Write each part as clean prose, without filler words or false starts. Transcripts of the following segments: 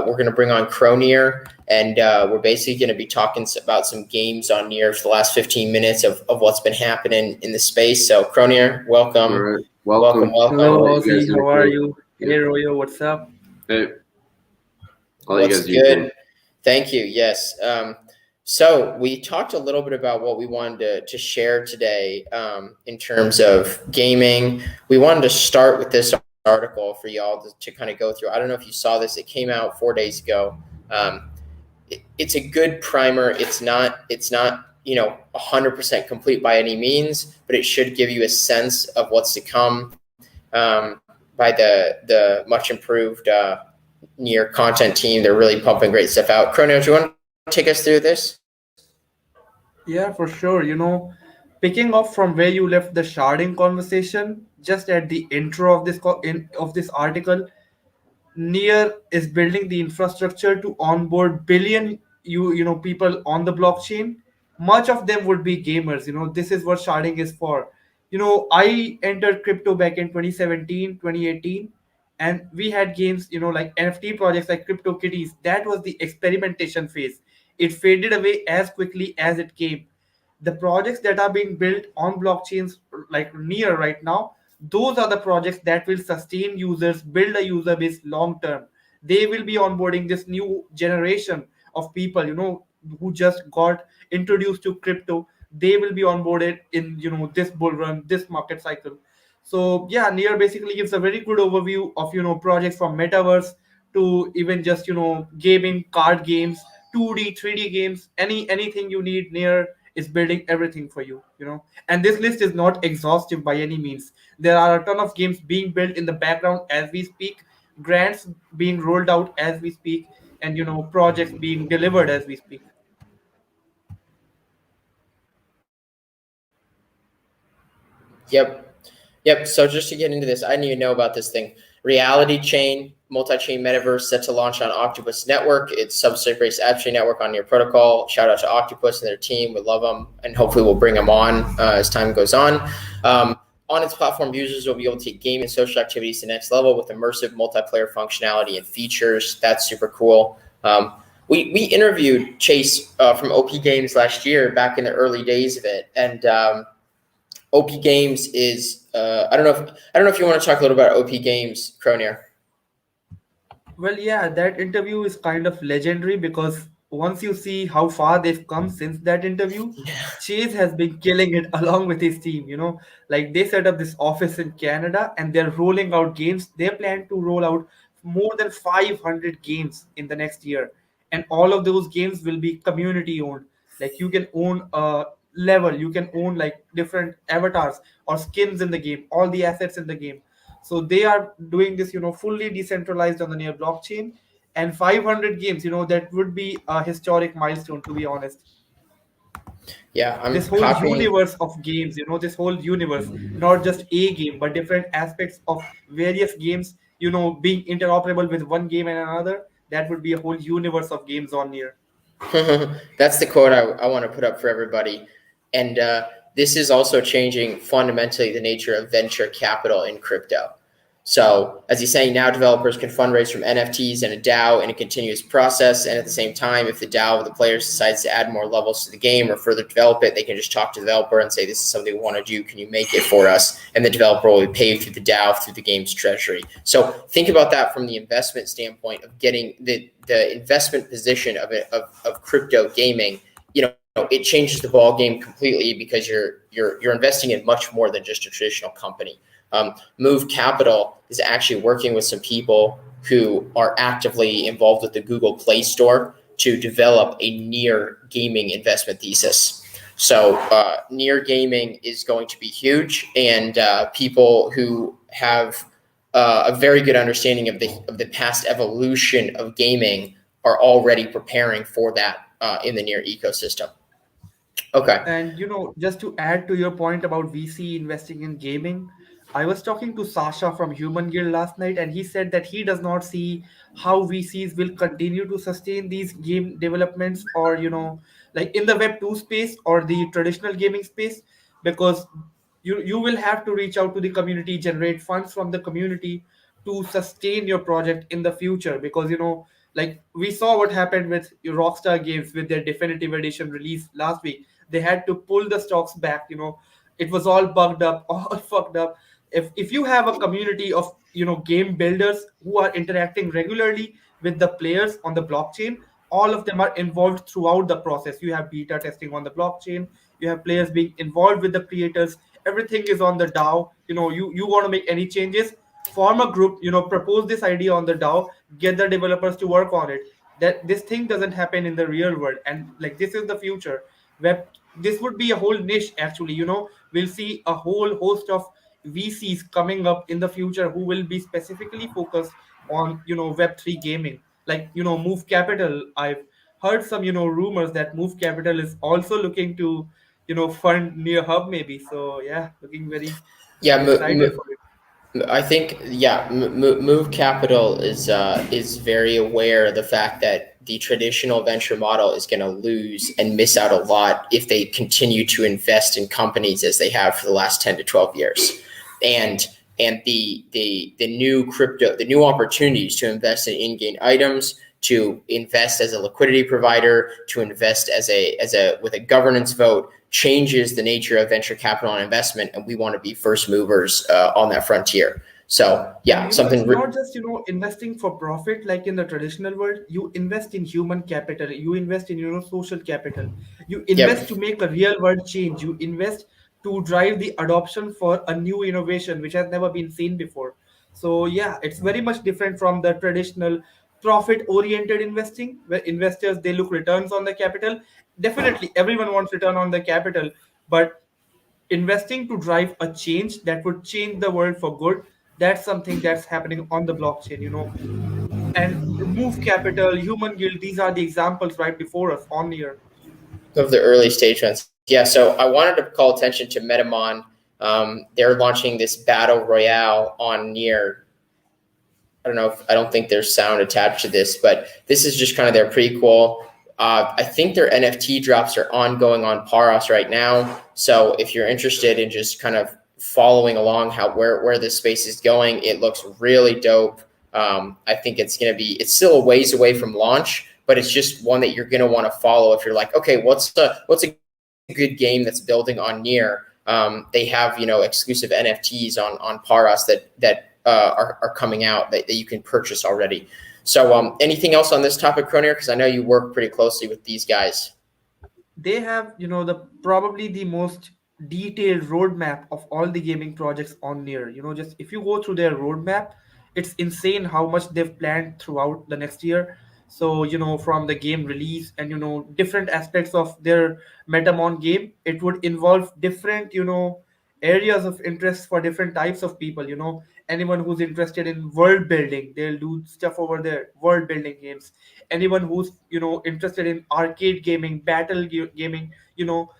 we're going to bring on chronear, and we're basically going to be talking about some games on Near for the last 15 minutes of what's been happening in the space. So chronear, welcome. All right. Welcome. Hello, I'll let you guys Ozzy. How are intro. you? Hey, Royo, what's up? Hey, I'll let you What's guys do your thing. good? Thank you. Yes. So we talked a little bit about what we wanted to share today in terms of gaming. We wanted to start with this article for y'all to kind of go through. I don't know if you saw this. It came out 4 days ago. It's a good primer. It's not 100% complete by any means, but it should give you a sense of what's to come by the much improved Near content team. They're really pumping great stuff out. Chrono, do you want to take us through this? Yeah, for sure. Picking up from where you left the sharding conversation, just at the intro of this article, Near is building the infrastructure to onboard billion people on the blockchain. Much of them would be gamers. This is what sharding is for. I entered crypto back in 2017, 2018, and we had games, like NFT projects like CryptoKitties. That was the experimentation phase. It faded away as quickly as it came. The projects that are being built on blockchains like Near right now, those are the projects that will sustain users, build a user base long term. They will be onboarding this new generation of people, who just got introduced to crypto. They will be onboarded in this bull run, this market cycle. So yeah, Near basically gives a very good overview of projects from metaverse to even just gaming, card games, 2D, 3D games, anything you need. Near is building everything for you. And this list is not exhaustive by any means. There are a ton of games being built in the background as we speak, grants being rolled out as we speak, and projects being delivered as we speak. Yep. So just to get into this, I didn't even know about this thing. Reality chain, multi-chain metaverse set to launch on Octopus Network. It's substrate-based app chain network on Near Protocol. Shout out to Octopus and their team. We love them, and hopefully we'll bring them on as time goes on. On its platform, users will be able to take game and social activities to the next level with immersive multiplayer functionality and features. That's super cool. We interviewed Chase from OP Games last year, back in the early days of it, and OP Games is I don't know if you want to talk a little about OP Games, Cronier. Well, yeah, that interview is kind of legendary because once you see how far they've come since that interview, Chase has been killing it along with his team. Like they set up this office in Canada and they're rolling out games. They plan to roll out more than 500 games in the next year. And all of those games will be community owned. Like you can own a level, you can own like different avatars or skins in the game, all the assets in the game. So they are doing this, fully decentralized on the Near blockchain, and 500 games. That would be a historic milestone, to be honest. Yeah, I'm This whole copying. universe of games, this whole universe, not just a game, but different aspects of various games, being interoperable with one game and another. That would be a whole universe of games on Near. That's the quote I want to put up for everybody. And this is also changing fundamentally the nature of venture capital in crypto. So as he's saying, now developers can fundraise from NFTs and a DAO in a continuous process. And at the same time, if the DAO of the players decides to add more levels to the game or further develop it, they can just talk to the developer and say, this is something we want to do. Can you make it for us? And the developer will be paid through the DAO, through the game's treasury. So think about that from the investment standpoint of getting the investment position of crypto gaming. It changes the ball game completely because you're investing in much more than just a traditional company. Move Capital is actually working with some people who are actively involved with the Google Play Store to develop a Near gaming investment thesis. So Near gaming is going to be huge, and people who have a very good understanding of the past evolution of gaming are already preparing for that in the Near ecosystem. Okay. And just to add to your point about VC investing in gaming, I was talking to Sasha from Human Guild last night, and he said that he does not see how VCs will continue to sustain these game developments, or like in the Web 2 space or the traditional gaming space, because you will have to reach out to the community, generate funds from the community to sustain your project in the future, because Like we saw what happened with Rockstar Games with their definitive edition release last week. They had to pull the stocks back. It was all bugged up, all fucked up. If you have a community of game builders who are interacting regularly with the players on the blockchain, all of them are involved throughout the process. You have beta testing on the blockchain, you have players being involved with the creators, everything is on the DAO. You want to make any changes, form a group, propose this idea on the DAO, get the developers to work on it. That this thing doesn't happen in the real world, and like this is the future. Web This would be a whole niche actually. We'll see a whole host of VCs coming up in the future who will be specifically focused on Web3 gaming. Like Move Capital. I've heard some rumors that Move Capital is also looking to fund near Hub maybe. So yeah, looking very Yeah, excited for it. I think yeah, Move Capital is very aware of the fact that the traditional venture model is going to lose and miss out a lot if they continue to invest in companies as they have for the last 10 to 12 years. And the new crypto, the new opportunities to invest in in-game items, to invest as a liquidity provider, to invest as a with a governance vote changes the nature of venture capital and investment, and we want to be first movers on that frontier. So And yeah, something. it's not just investing for profit like in the traditional world. You invest in human capital. You invest in social capital. You invest Yep. to make a real world change. You invest to drive the adoption for a new innovation which has never been seen before. So yeah, it's very much different from the traditional profit oriented investing where investors they look returns on the capital. Definitely, everyone wants return on the capital, but investing to drive a change that would change the world for good, that's something that's happening on the blockchain. And Move Capital, Human Guild, these are the examples right before us on here. Of the early stage ones. Yeah, so I wanted to call attention to Metamon. They're launching this battle royale on Near. I don't think there's sound attached to this, but this is just kind of their prequel. I think their NFT drops are ongoing on Paros right now. So if you're interested in just kind of following along where this space is going, it looks really dope. I think it's still a ways away from launch, but it's just one that you're going to want to follow if you're like, okay, what's a good game that's building on Near? They have exclusive NFTs on Paros that are coming out that you can purchase already. So anything else on this topic, Cronier? Because I know you work pretty closely with these guys. They have the probably the most detailed roadmap of all the gaming projects on Near. Just if you go through their roadmap, it's insane how much they've planned throughout the next year. So from the game release and different aspects of their Metamon game, it would involve different areas of interest for different types of people. Anyone who's interested in world building, they'll do stuff over there, world building games. Anyone who's interested in arcade gaming, gaming,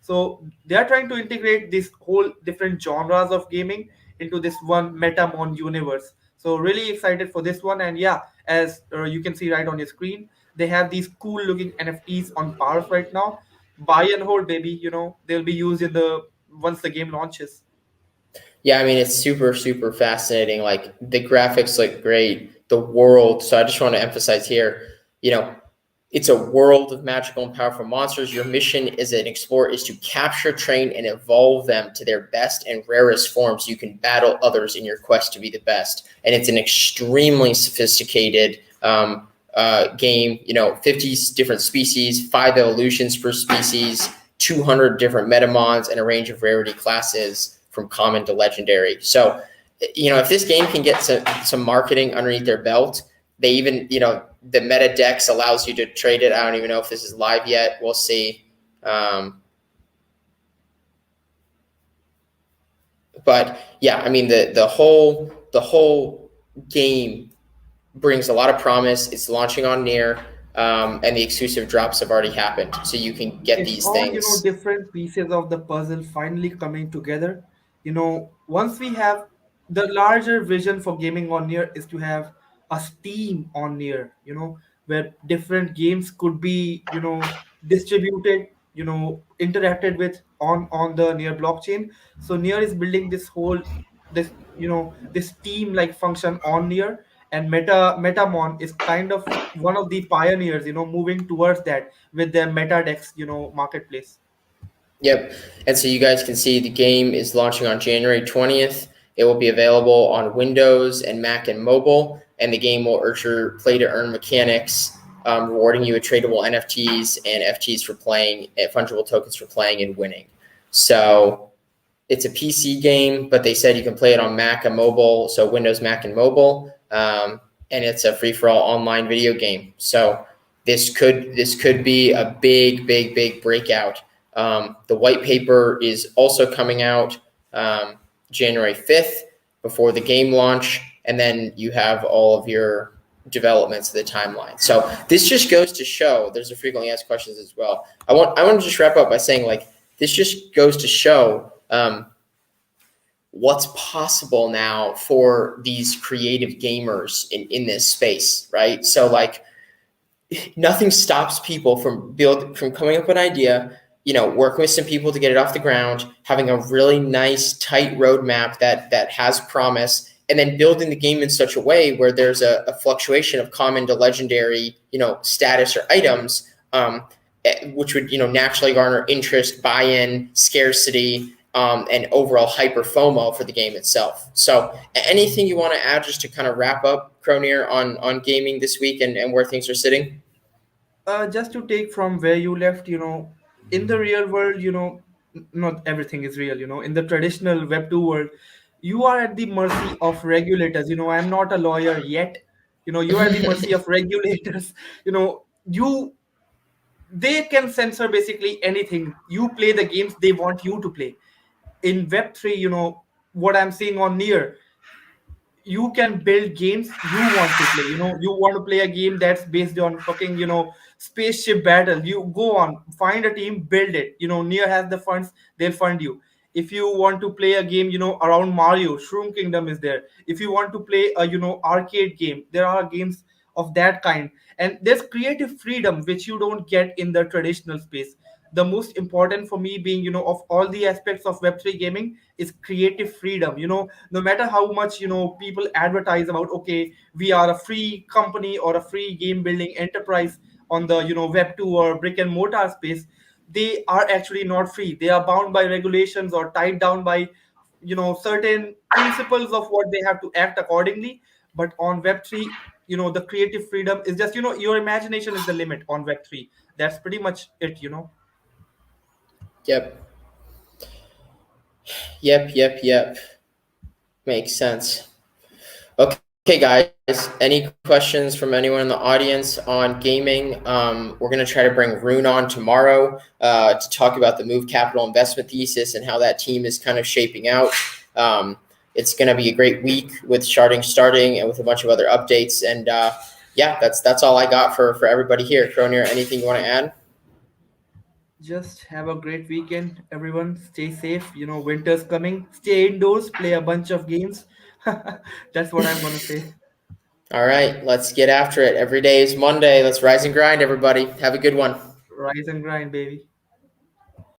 so they are trying to integrate this whole different genres of gaming into this one Metamon universe. So really excited for this one. And yeah, as you can see right on your screen, they have these cool looking NFTs on Pars right now. Buy and hold, baby. They'll be used in the once the game launches. Yeah, I mean it's super super fascinating. Like the graphics look great, the world. So I just want to emphasize here, you know, it's a world of magical and powerful monsters. Your mission as an explorer is to capture, train, and evolve them to their best and rarest forms so you can battle others in your quest to be the best. And it's an extremely sophisticated game. 50 different species, 5 evolutions per species, 200 different metamons, and a range of rarity classes from common to legendary. So, if this game can get some marketing underneath their belt, they even, the meta dex allows you to trade it. I don't even know if this is live yet. We'll see. But yeah, I mean the whole game brings a lot of promise. It's launching on Near, and the exclusive drops have already happened, so you can get It's these all things. different pieces of the puzzle finally coming together. Once we have the larger vision for gaming on Near is to have a Steam on Near, where different games could be distributed, interacted with on the Near blockchain. So Near is building this whole this this Steam like function on Near, and Metamon is kind of one of the pioneers, moving towards that with their MetaDex, marketplace. Yep. And so you guys can see the game is launching on January 20th. It will be available on Windows and Mac and mobile, and the game will urge your play to earn mechanics, rewarding you with tradable NFTs and FTs for playing, fungible tokens for playing and winning. So it's a PC game, but they said you can play it on Mac and mobile, so Windows, Mac, and mobile, and it's a free-for-all online video game. So this could be a big breakout. The white paper is also coming out January 5th before the game launch, and then you have all of your developments of the timeline. So this just goes to show, there's a frequently asked questions as well. I want to just wrap up by saying, like, this just goes to show what's possible now for these creative gamers in this space, right? So like, nothing stops people from coming up with an idea, working with some people to get it off the ground, having a really nice tight roadmap that has promise, and then building the game in such a way where there's a fluctuation of common to legendary, status or items, which would, naturally garner interest, buy-in, scarcity, and overall hyper FOMO for the game itself. So anything you want to add just to kind of wrap up, chronear, on gaming this week and where things are sitting? Just to take from where you left, in the real world, not everything is real, in the traditional Web 2 world, you are at the mercy of regulators. I'm not a lawyer yet. You're at the mercy of regulators. You they can censor basically anything. You play the games they want you to play. In Web 3, what I'm seeing on Near, you can build games you want to play. You want to play a game that's based on fucking, spaceship battle. You go on, find a team, build it. Near has the funds, they'll fund you. If you want to play a game, around Mario, Shroom Kingdom is there. If you want to play a, arcade game, there are games of that kind. And there's creative freedom which you don't get in the traditional space. The most important for me being, of all the aspects of Web3 gaming is creative freedom. No matter how much, people advertise about, okay, we are a free company or a free game building enterprise on the, Web2 or brick and mortar space, they are actually not free. They are bound by regulations or tied down by, certain principles of what they have to act accordingly. But on Web3, the creative freedom is just, your imagination is the limit on Web3. That's pretty much it. Yep. Yep. Makes sense. Okay, guys. Any questions from anyone in the audience on gaming? We're going to try to bring Rune on tomorrow to talk about the Move Capital investment thesis and how that team is kind of shaping out. It's going to be a great week with starting and with a bunch of other updates. And that's all I got for everybody here. Chronear, anything you want to add? Just have a great weekend, everyone. Stay safe. Winter's coming. Stay indoors, play a bunch of games. That's what I'm going to say. All right, let's get after it. Every day is Monday. Let's rise and grind, everybody. Have a good one. Rise and grind, baby.